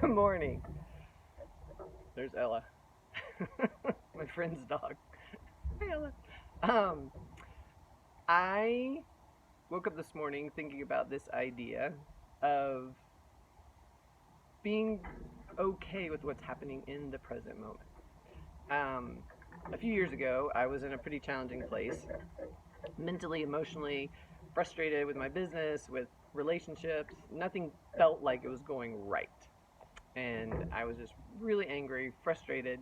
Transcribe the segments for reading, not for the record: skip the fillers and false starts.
Good morning. There's Ella, my friend's dog. Hey, Ella. Um, I woke up this morning thinking about this idea of being okay with what's happening in the present moment. Um, a few years ago, I was in a pretty challenging place, mentally, emotionally, frustrated with my business, with relationships. Nothing felt like it was going right. And I was just really angry, frustrated,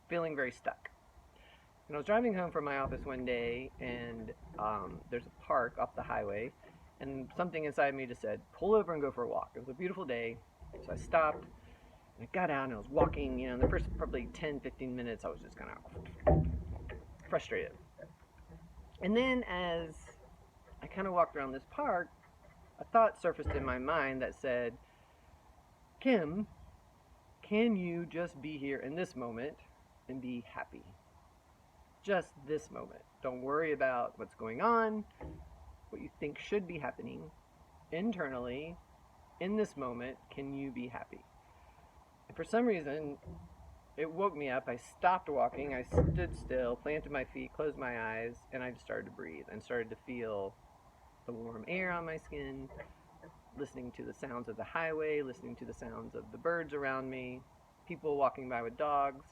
feeling very stuck. And I was driving home from my office one day, and there's a park off the highway, and something inside me just said, pull over and go for a walk. It was a beautiful day, so I stopped, and I got out, and I was walking. In the first probably 10, 15 minutes, I was just kind of frustrated. And then as I kind of walked around this park, a thought surfaced in my mind that said, Kim, can you just be here in this moment and be happy? Just this moment. Don't worry about what's going on, what you think should be happening internally. In this moment, can you be happy? And for some reason, it woke me up. I stopped walking. I stood still, planted my feet, closed my eyes, and I just started to breathe and started to feel the warm air on my skin, listening to the sounds of the highway, listening to the sounds of the birds around me, people walking by with dogs,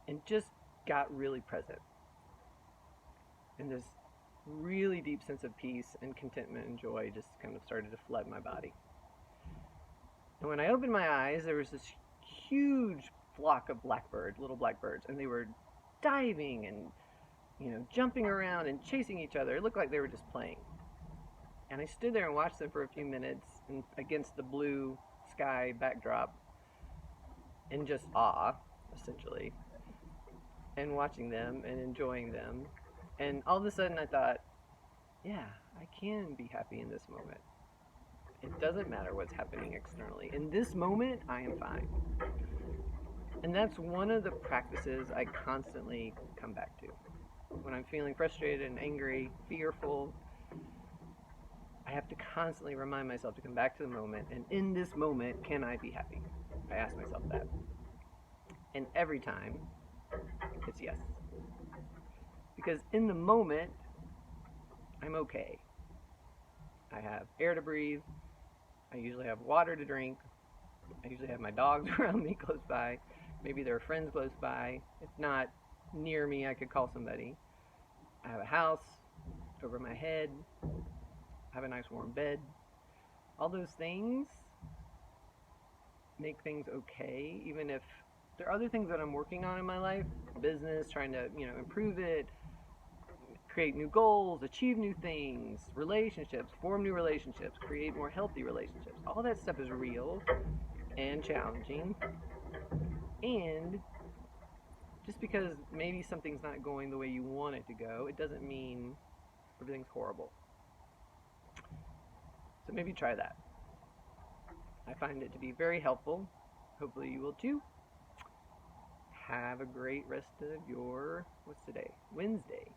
and just got really present. And this really deep sense of peace and contentment and joy just kind of started to flood my body. And when I opened my eyes, there was this huge flock of blackbirds, little blackbirds, and they were diving and jumping around and chasing each other. It looked like they were just playing. And I stood there and watched them for a few minutes against the blue sky backdrop in just awe, essentially, and watching them and enjoying them. And all of a sudden I thought, yeah, I can be happy in this moment. It doesn't matter what's happening externally. In this moment, I am fine. And that's one of the practices I constantly come back to. When I'm feeling frustrated and angry, fearful, I have to constantly remind myself to come back to the moment. And in this moment, can I be happy? I ask myself that. And every time, it's yes. Because in the moment, I'm okay. I have air to breathe. I usually have water to drink. I usually have my dogs around me close by. Maybe there are friends close by. If not near me, I could call somebody. I have a house over my head. I have a nice warm bed. All those things make things okay, even if there are other things that I'm working on in my life, business, trying to, improve it, create new goals, achieve new things, relationships, form new relationships, create more healthy relationships. All that stuff is real and challenging. And just because maybe something's not going the way you want it to go, it doesn't mean everything's horrible. So maybe try that. I find it to be very helpful. Hopefully you will too. Have a great rest of your, what's today? Wednesday.